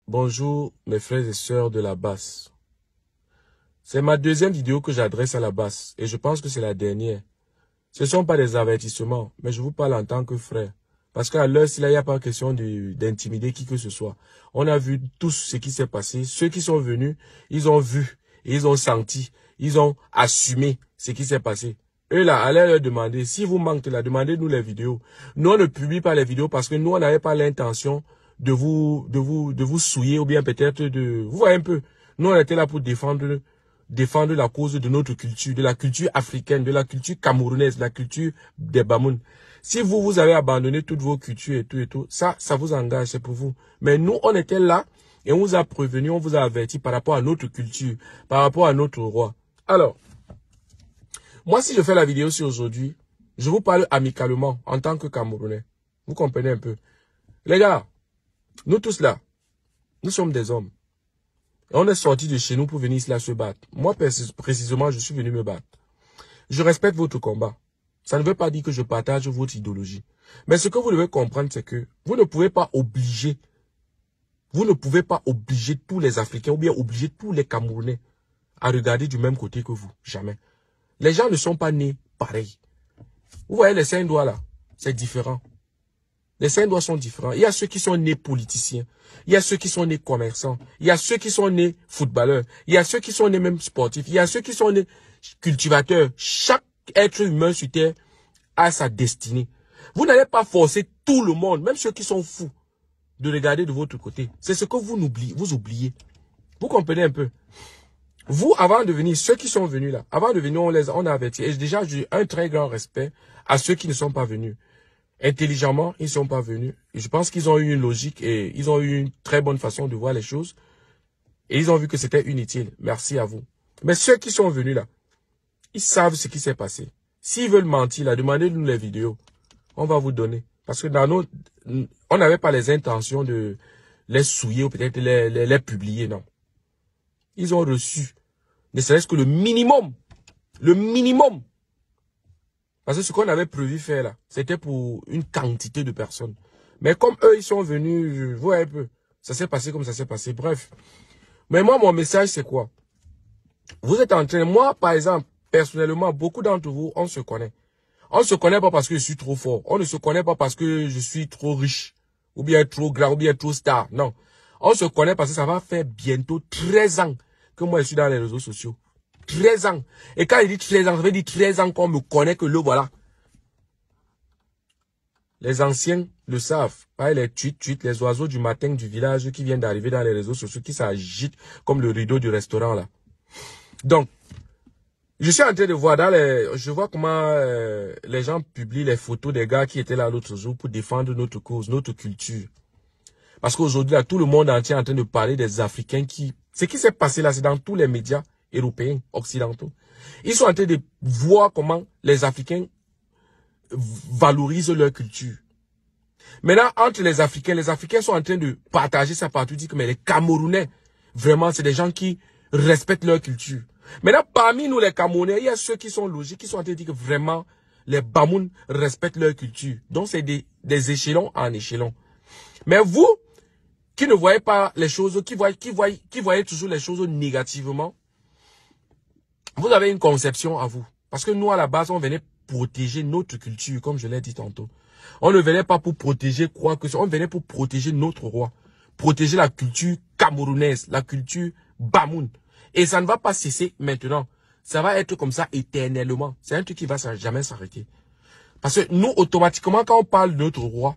Bonjour mes frères et sœurs de la basse. C'est ma deuxième vidéo que j'adresse à la basse et je pense que c'est la dernière. Ce ne sont pas des avertissements, mais je vous parle en tant que frère. Parce qu'à l'heure, s'il n'y a pas question d'intimider qui que ce soit. On a vu tout ce qui s'est passé. Ceux qui sont venus, ils ont vu, et ils ont senti, ils ont assumé ce qui s'est passé. Eux là, allez leur demander, si vous manquez là, demandez-nous les vidéos. Nous, on ne publie pas les vidéos parce que nous, on n'avait pas l'intention de vous souiller ou bien peut-être de... Vous voyez un peu, nous, on était là pour défendre la cause de notre culture, de la culture africaine, de la culture camerounaise, de la culture des Bamoun. Si vous avez abandonné toutes vos cultures et tout, ça vous engage, c'est pour vous. Mais nous, on était là et on vous a prévenu, on vous a averti par rapport à notre culture, par rapport à notre roi. Alors, moi, si je fais la vidéo sur aujourd'hui, je vous parle amicalement en tant que Camerounais. Vous comprenez un peu. Les gars, nous tous là, nous sommes des hommes. Et on est sortis de chez nous pour venir ici là se battre. Moi, précisément, je suis venu me battre. Je respecte votre combat. Ça ne veut pas dire que je partage votre idéologie. Mais ce que vous devez comprendre, c'est que vous ne pouvez pas obliger tous les Africains ou bien obliger tous les Camerounais à regarder du même côté que vous. Jamais. Les gens ne sont pas nés pareils. Vous voyez les 5 doigts là, c'est différent. Les 5 doigts sont différents. Il y a ceux qui sont nés politiciens. Il y a ceux qui sont nés commerçants. Il y a ceux qui sont nés footballeurs. Il y a ceux qui sont nés même sportifs. Il y a ceux qui sont nés cultivateurs. Chaque être humain sur terre a sa destinée. Vous n'allez pas forcer tout le monde, même ceux qui sont fous, de regarder de votre côté. C'est ce que vous oubliez. Vous comprenez un peu? Vous, avant de venir, ceux qui sont venus là, avant de venir, on a averti. Et déjà, j'ai un très grand respect à ceux qui ne sont pas venus. Intelligemment, ils ne sont pas venus. Et je pense qu'ils ont eu une logique et ils ont eu une très bonne façon de voir les choses. Et ils ont vu que c'était inutile. Merci à vous. Mais ceux qui sont venus là, ils savent ce qui s'est passé. S'ils veulent mentir là, demandez-nous les vidéos. On va vous donner. Parce que on n'avait pas les intentions de les souiller ou peut-être les publier, non. Ils ont reçu, ne serait-ce que le minimum. Le minimum. Parce que ce qu'on avait prévu faire là, c'était pour une quantité de personnes. Mais comme eux, ils sont venus, vous voyez un peu, ça s'est passé comme ça s'est passé. Bref. Mais moi, mon message, c'est quoi? Vous êtes en train, moi, par exemple, personnellement, beaucoup d'entre vous, on se connaît. On ne se connaît pas parce que je suis trop fort. On ne se connaît pas parce que je suis trop riche. Ou bien trop grand, ou bien trop star. Non. On se connaît parce que ça va faire bientôt 13 ans que moi, je suis dans les réseaux sociaux. 13 ans. Et quand il dit 13 ans, ça veut dire 13 ans qu'on me connaît que le voilà. Les anciens le savent. Pas les tweets, les oiseaux du matin du village qui viennent d'arriver dans les réseaux sociaux, qui s'agitent comme le rideau du restaurant là. Donc, je suis en train de voir je vois comment les gens publient les photos des gars qui étaient là l'autre jour pour défendre notre cause, notre culture. Parce qu'aujourd'hui, là, tout le monde entier est en train de parler des Africains ce qui s'est passé là, c'est dans tous les médias européens, occidentaux. Ils sont en train de voir comment les Africains valorisent leur culture. Maintenant, entre les Africains sont en train de partager ça partout, dire que mais les Camerounais, vraiment, c'est des gens qui respectent leur culture. Maintenant, parmi nous, les Camerounais, il y a ceux qui sont logiques, qui sont en train de dire que vraiment, les Bamoun respectent leur culture. Donc, c'est des échelons en échelons. Mais vous, qui ne voyez pas les choses, qui voyez toujours les choses négativement, vous avez une conception à vous. Parce que nous, à la base, on venait protéger notre culture, comme je l'ai dit tantôt. On ne venait pas pour protéger quoi que ce soit, on venait pour protéger notre roi. Protéger la culture camerounaise, la culture Bamoun. Et ça ne va pas cesser maintenant. Ça va être comme ça éternellement. C'est un truc qui va jamais s'arrêter. Parce que nous, automatiquement, quand on parle de notre roi,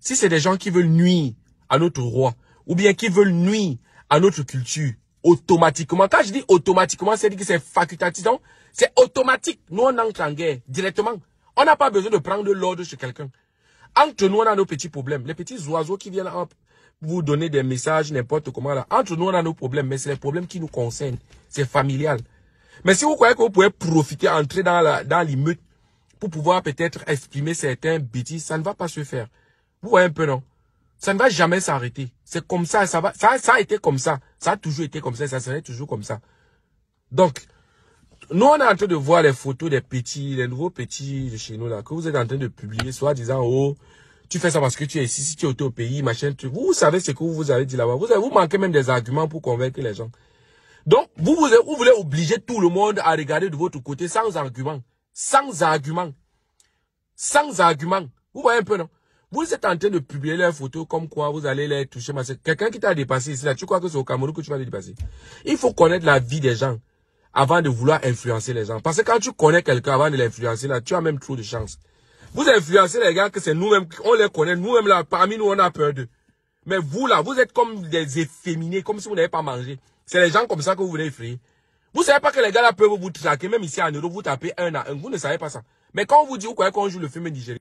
si c'est des gens qui veulent nuire à notre roi, ou bien qui veulent nuire à notre culture, automatiquement, quand je dis automatiquement, c'est-à-dire que c'est facultatif, c'est automatique. Nous, on entre en guerre directement. On n'a pas besoin de prendre l'ordre chez quelqu'un. Entre nous, on a nos petits problèmes. Les petits oiseaux qui viennent vous donner des messages, n'importe comment là. Entre nous, on a nos problèmes, mais c'est les problèmes qui nous concernent. C'est familial. Mais si vous croyez que vous pouvez profiter, entrer dans l'émeute pour pouvoir peut-être exprimer certains bêtises, ça ne va pas se faire. Vous voyez un peu, non? Ça ne va jamais s'arrêter. C'est comme ça, ça a été comme ça. Ça a toujours été comme ça, ça serait toujours comme ça. Donc, nous, on est en train de voir les photos des petits, les nouveaux petits de chez nous là, que vous êtes en train de publier, soit disant, oh, Tu fais ça parce que tu es ici, si tu es au pays, machin, vous savez ce que vous avez dit là-bas. Vous manquez même des arguments pour convaincre les gens. Donc, vous voulez obliger tout le monde à regarder de votre côté sans argument. Sans argument. Sans argument. Vous voyez un peu, non? Vous êtes en train de publier leurs photos comme quoi vous allez les toucher. Quelqu'un qui t'a dépassé ici, là, tu crois que c'est au Cameroun que tu vas les dépasser? Il faut connaître la vie des gens avant de vouloir influencer les gens. Parce que quand tu connais quelqu'un avant de l'influencer, là, tu as même trop de chance. Vous influencez les gars que c'est nous-mêmes, on les connaît, nous-mêmes là, parmi nous, on a peur d'eux. Mais vous là, vous êtes comme des efféminés, comme si vous n'avez pas mangé. C'est les gens comme ça que vous voulez effrayer. Vous savez pas que les gars là peuvent vous traquer, même ici en Europe, vous tapez un à un. Vous ne savez pas ça. Mais quand on vous dit, vous croyez qu'on joue le film nigérien.